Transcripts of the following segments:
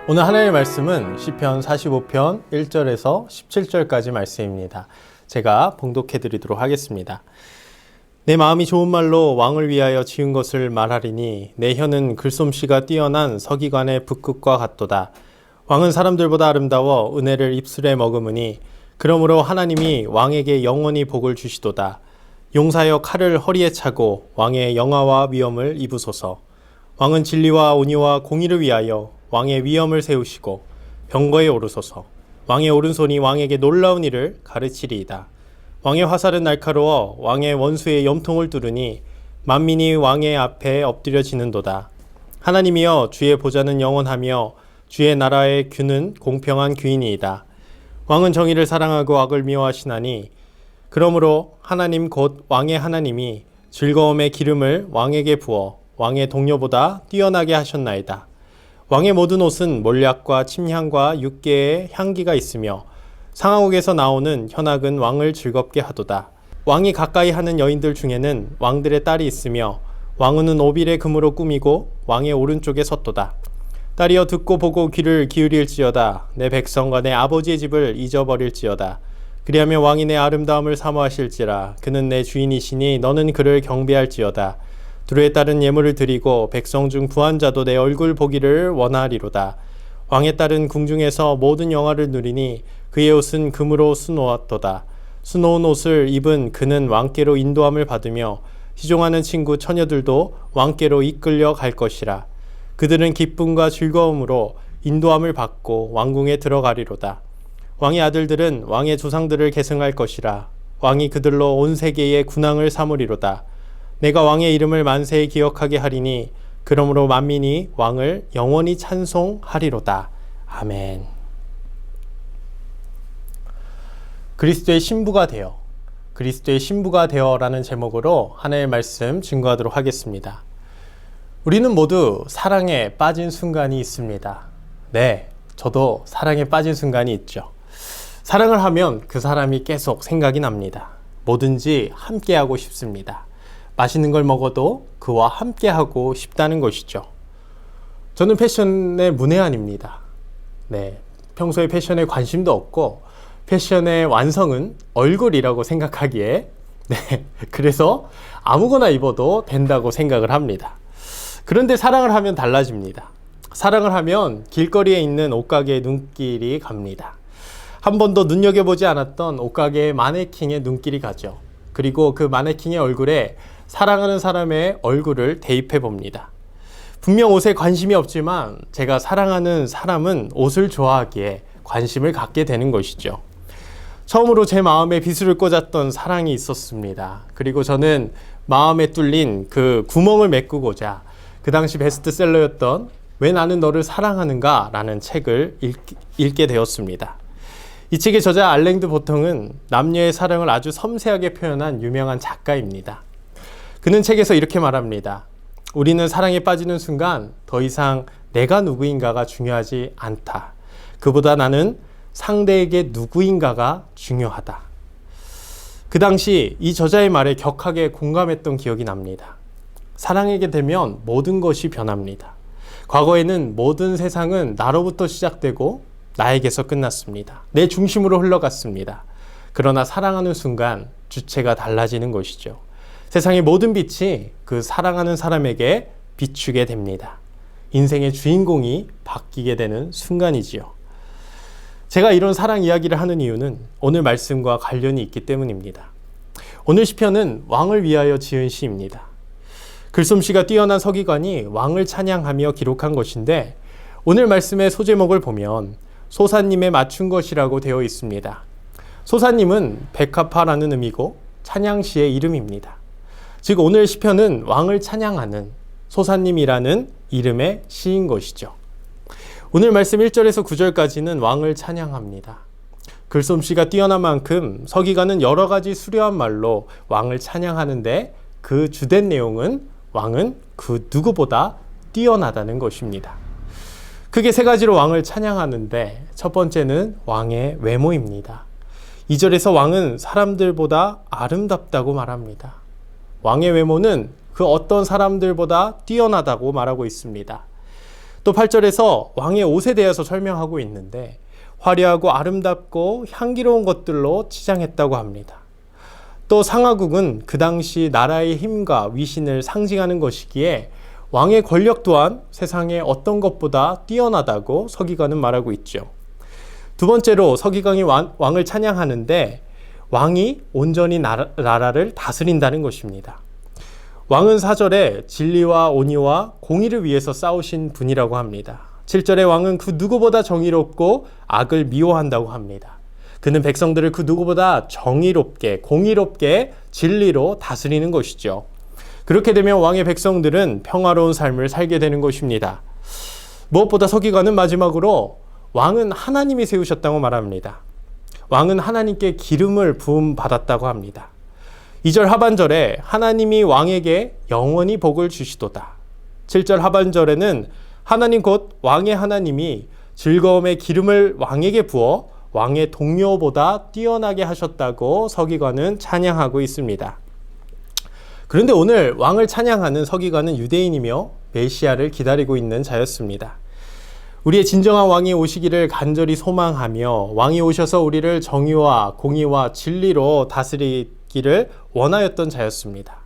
오늘 하나님의 말씀은 시편 45편 1절에서 17절까지 말씀입니다. 제가 봉독해 드리도록 하겠습니다. 내 마음이 좋은 말로 왕을 위하여 지은 것을 말하리니 내 혀는 글솜씨가 뛰어난 서기관의 붓끝과 같도다. 왕은 사람들보다 아름다워 은혜를 입술에 머금으니 그러므로 하나님이 왕에게 영원히 복을 주시도다. 용사여 칼을 허리에 차고 왕의 영화와 위엄을 입으소서. 왕은 진리와 온유와 공의를 위하여 왕의 위엄을 세우시고 병거에 오르소서. 왕의 오른손이 왕에게 놀라운 일을 가르치리이다. 왕의 화살은 날카로워 왕의 원수의 염통을 뚫으니 만민이 왕의 앞에 엎드려지는도다. 하나님이여 주의 보좌는 영원하며 주의 나라의 규는 공평한 규이니이다. 왕은 정의를 사랑하고 악을 미워하시나니 그러므로 하나님 곧 왕의 하나님이 즐거움의 기름을 왕에게 부어 왕의 동료보다 뛰어나게 하셨나이다. 왕의 모든 옷은 몰약과 침향과 육개의 향기가 있으며 상하옥에서 나오는 현악은 왕을 즐겁게 하도다. 왕이 가까이 하는 여인들 중에는 왕들의 딸이 있으며 왕후는 오빌의 금으로 꾸미고 왕의 오른쪽에 섰도다. 딸이여 듣고 보고 귀를 기울일지어다. 내 백성과 내 아버지의 집을 잊어버릴지어다. 그리하면 왕이 내 아름다움을 사모하실지라. 그는 내 주인이시니 너는 그를 경배할지어다. 두루에 따른 예물을 드리고 백성 중 부한 자도 내 얼굴 보기를 원하리로다. 왕의 딸은 궁중에서 모든 영화를 누리니 그의 옷은 금으로 수놓았도다. 수놓은 옷을 입은 그는 왕께로 인도함을 받으며 시종하는 친구 처녀들도 왕께로 이끌려 갈 것이라. 그들은 기쁨과 즐거움으로 인도함을 받고 왕궁에 들어가리로다. 왕의 아들들은 왕의 조상들을 계승할 것이라. 왕이 그들로 온 세계의 군왕을 삼으리로다. 내가 왕의 이름을 만세에 기억하게 하리니 그러므로 만민이 왕을 영원히 찬송하리로다. 아멘. 그리스도의 신부가 되어, 그리스도의 신부가 되어라는 제목으로 하나님의 말씀 증거하도록 하겠습니다. 우리는 모두 사랑에 빠진 순간이 있습니다. 네, 저도 사랑에 빠진 순간이 있죠. 사랑을 하면 그 사람이 계속 생각이 납니다. 뭐든지 함께하고 싶습니다. 맛있는 걸 먹어도 그와 함께하고 싶다는 것이죠. 저는 패션의 문외한입니다. 네, 평소에 패션에 관심도 없고 패션의 완성은 얼굴이라고 생각하기에 그래서 아무거나 입어도 된다고 생각을 합니다. 그런데 사랑을 하면 달라집니다. 사랑을 하면 길거리에 있는 옷가게의 눈길이 갑니다. 한 번도 눈여겨보지 않았던 옷가게의 마네킹의 눈길이 가죠. 그리고 그 마네킹의 얼굴에 사랑하는 사람의 얼굴을 대입해 봅니다. 분명 옷에 관심이 없지만 제가 사랑하는 사람은 옷을 좋아하기에 관심을 갖게 되는 것이죠. 처음으로 제 마음에 비수를 꽂았던 사랑이 있었습니다. 그리고 저는 마음에 뚫린 그 구멍을 메꾸고자 그 당시 베스트셀러였던 왜 나는 너를 사랑하는가 라는 책을 읽게 되었습니다. 이 책의 저자 알랭드 보통은 남녀의 사랑을 아주 섬세하게 표현한 유명한 작가입니다. 그는 책에서 이렇게 말합니다. 우리는 사랑에 빠지는 순간 더 이상 내가 누구인가가 중요하지 않다. 그보다 나는 상대에게 누구인가가 중요하다. 그 당시 이 저자의 말에 격하게 공감했던 기억이 납니다. 사랑하게 되면 모든 것이 변합니다. 과거에는 모든 세상은 나로부터 시작되고 나에게서 끝났습니다. 내 중심으로 흘러갔습니다. 그러나 사랑하는 순간 주체가 달라지는 것이죠. 세상의 모든 빛이 그 사랑하는 사람에게 비추게 됩니다. 인생의 주인공이 바뀌게 되는 순간이지요. 제가 이런 사랑 이야기를 하는 이유는 오늘 말씀과 관련이 있기 때문입니다. 오늘 시편은 왕을 위하여 지은 시입니다. 글솜씨가 뛰어난 서기관이 왕을 찬양하며 기록한 것인데 오늘 말씀의 소제목을 보면 소사님에 맞춘 것이라고 되어 있습니다. 소사님은 백합화라는 의미고 찬양시의 이름입니다. 즉 오늘 시편은 왕을 찬양하는 소사님이라는 이름의 시인 것이죠. 오늘 말씀 1절에서 9절까지는 왕을 찬양합니다. 글솜씨가 뛰어난 만큼 서기관은 여러 가지 수려한 말로 왕을 찬양하는데 그 주된 내용은 왕은 그 누구보다 뛰어나다는 것입니다. 크게 세 가지로 왕을 찬양하는데 첫 번째는 왕의 외모입니다. 2절에서 왕은 사람들보다 아름답다고 말합니다. 왕의 외모는 그 어떤 사람들보다 뛰어나다고 말하고 있습니다. 또 8절에서 왕의 옷에 대해서 설명하고 있는데 화려하고 아름답고 향기로운 것들로 치장했다고 합니다. 또 상하국은 그 당시 나라의 힘과 위신을 상징하는 것이기에 왕의 권력 또한 세상의 어떤 것보다 뛰어나다고 서기관은 말하고 있죠. 두 번째로 서기관이 왕을 찬양하는데 왕이 온전히 나라를 다스린다는 것입니다. 왕은 4절에 진리와 온유와 공의를 위해서 싸우신 분이라고 합니다. 7절에 왕은 그 누구보다 정의롭고 악을 미워한다고 합니다. 그는 백성들을 그 누구보다 정의롭게, 공의롭게 진리로 다스리는 것이죠. 그렇게 되면 왕의 백성들은 평화로운 삶을 살게 되는 것입니다. 무엇보다 서기관은 마지막으로 왕은 하나님이 세우셨다고 말합니다. 왕은 하나님께 기름을 부음받았다고 합니다. 2절 하반절에 하나님이 왕에게 영원히 복을 주시도다. 7절 하반절에는 하나님 곧 왕의 하나님이 즐거움의 기름을 왕에게 부어 왕의 동료보다 뛰어나게 하셨다고 서기관은 찬양하고 있습니다. 그런데 오늘 왕을 찬양하는 서기관은 유대인이며 메시아를 기다리고 있는 자였습니다. 우리의 진정한 왕이 오시기를 간절히 소망하며 왕이 오셔서 우리를 정의와 공의와 진리로 다스리기를 원하였던 자였습니다.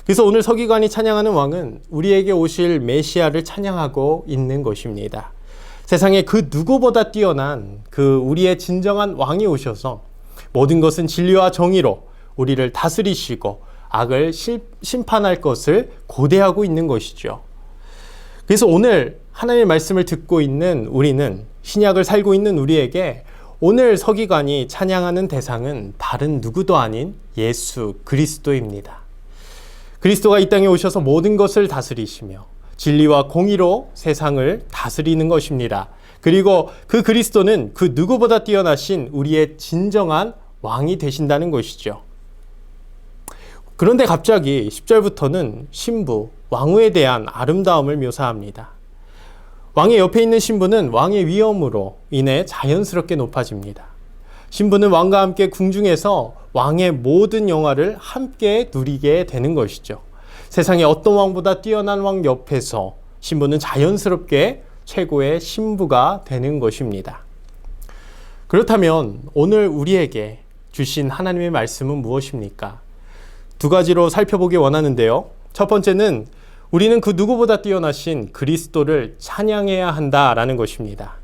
그래서 오늘 서기관이 찬양하는 왕은 우리에게 오실 메시아를 찬양하고 있는 것입니다. 세상에 그 누구보다 뛰어난 그 우리의 진정한 왕이 오셔서 모든 것은 진리와 정의로 우리를 다스리시고 악을 심판할 것을 고대하고 있는 것이죠. 그래서 오늘 하나님의 말씀을 듣고 있는 우리는, 신약을 살고 있는 우리에게 오늘 서기관이 찬양하는 대상은 다른 누구도 아닌 예수 그리스도입니다. 그리스도가 이 땅에 오셔서 모든 것을 다스리시며 진리와 공의로 세상을 다스리는 것입니다. 그리고 그 그리스도는 그 누구보다 뛰어나신 우리의 진정한 왕이 되신다는 것이죠. 그런데 갑자기 10절부터는 신부, 왕후에 대한 아름다움을 묘사합니다. 왕의 옆에 있는 신부는 왕의 위엄으로 인해 자연스럽게 높아집니다. 신부는 왕과 함께 궁중에서 왕의 모든 영화를 함께 누리게 되는 것이죠. 세상의 어떤 왕보다 뛰어난 왕 옆에서 신부는 자연스럽게 최고의 신부가 되는 것입니다. 그렇다면 오늘 우리에게 주신 하나님의 말씀은 무엇입니까? 두 가지로 살펴보기 원하는데요. 첫 번째는 우리는 그 누구보다 뛰어나신 그리스도를 찬양해야 한다라는 것입니다.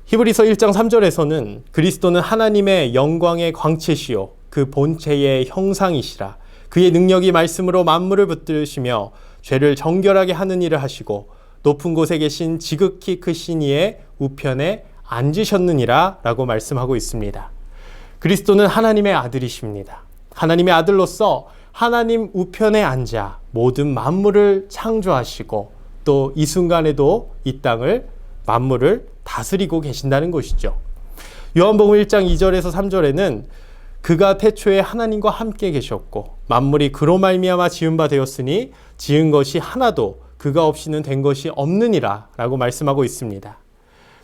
히브리서 1장 3절에서는 그리스도는 하나님의 영광의 광채시요 그 본체의 형상이시라. 그의 능력이 말씀으로 만물을 붙드시며 죄를 정결하게 하는 일을 하시고 높은 곳에 계신 지극히 크신 이의 우편에 앉으셨느니라 라고 말씀하고 있습니다. 그리스도는 하나님의 아들이십니다. 하나님의 아들로서 하나님 우편에 앉아 모든 만물을 창조하시고 또 이 순간에도 이 땅을 만물을 다스리고 계신다는 것이죠. 요한복음 1장 2절에서 3절에는 그가 태초에 하나님과 함께 계셨고 만물이 그로 말미암아 지은 바 되었으니 지은 것이 하나도 그가 없이는 된 것이 없느니라 라고 말씀하고 있습니다.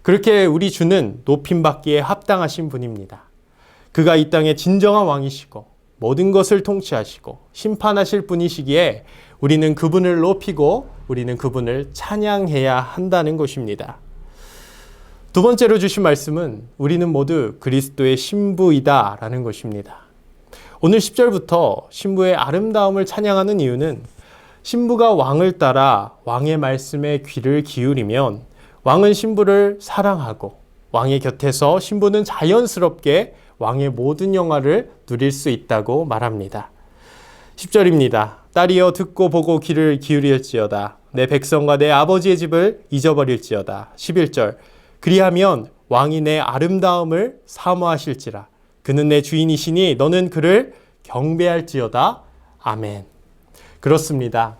그렇게 우리 주는 높임받기에 합당하신 분입니다. 그가 이 땅의 진정한 왕이시고 모든 것을 통치하시고 심판하실 분이시기에 우리는 그분을 높이고 우리는 그분을 찬양해야 한다는 것입니다. 두 번째로 주신 말씀은 우리는 모두 그리스도의 신부이다 라는 것입니다. 오늘 10절부터 신부의 아름다움을 찬양하는 이유는 신부가 왕을 따라 왕의 말씀에 귀를 기울이면 왕은 신부를 사랑하고 왕의 곁에서 신부는 자연스럽게 왕의 모든 영화를 누릴 수 있다고 말합니다. 10절입니다. 딸이여 듣고 보고 귀를 기울일지어다. 내 백성과 내 아버지의 집을 잊어버릴지어다. 11절 그리하면 왕이 내 아름다움을 사모하실지라. 그는 내 주인이시니 너는 그를 경배할지어다. 아멘. 그렇습니다.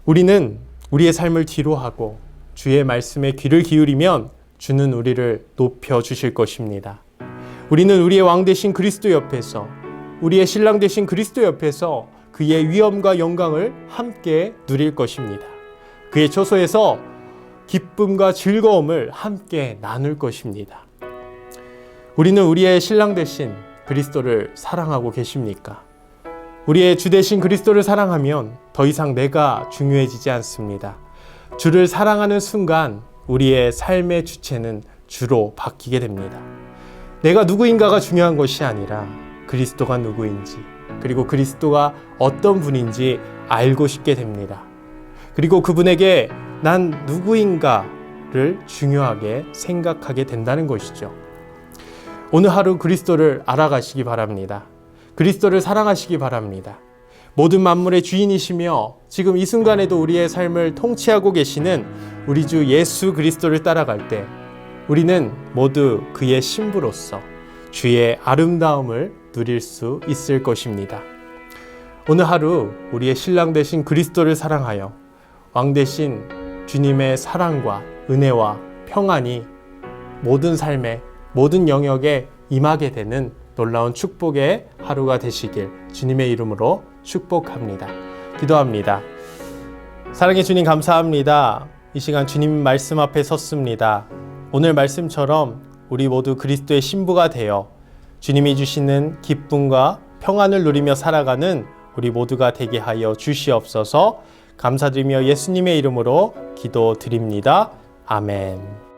우리는 우리의 삶을 뒤로하고 주의 말씀에 귀를 기울이면 주는 우리를 높여주실 것입니다. 우리는 우리의 왕 되신 그리스도 옆에서 우리의 신랑 되신 그리스도 옆에서 그의 위엄과 영광을 함께 누릴 것입니다. 그의 처소에서 기쁨과 즐거움을 함께 나눌 것입니다. 우리는 우리의 신랑 되신 그리스도를 사랑하고 계십니까? 우리의 주 되신 그리스도를 사랑하면 더 이상 내가 중요해지지 않습니다. 주를 사랑하는 순간 우리의 삶의 주체는 주로 바뀌게 됩니다. 내가 누구인가가 중요한 것이 아니라 그리스도가 누구인지, 그리고 그리스도가 어떤 분인지 알고 싶게 됩니다. 그리고 그분에게 난 누구인가를 중요하게 생각하게 된다는 것이죠. 오늘 하루 그리스도를 알아가시기 바랍니다. 그리스도를 사랑하시기 바랍니다. 모든 만물의 주인이시며 지금 이 순간에도 우리의 삶을 통치하고 계시는 우리 주 예수 그리스도를 따라갈 때 우리는 모두 그의 신부로서 주의 아름다움을 누릴 수 있을 것입니다. 오늘 하루 우리의 신랑 되신 그리스도를 사랑하여 왕 되신 주님의 사랑과 은혜와 평안이 모든 삶의 모든 영역에 임하게 되는 놀라운 축복의 하루가 되시길 주님의 이름으로 축복합니다. 기도합니다. 사랑의 주님 감사합니다. 이 시간 주님 말씀 앞에 섰습니다. 오늘 말씀처럼 우리 모두 그리스도의 신부가 되어 주님이 주시는 기쁨과 평안을 누리며 살아가는 우리 모두가 되게 하여 주시옵소서. 감사드리며 예수님의 이름으로 기도드립니다. 아멘.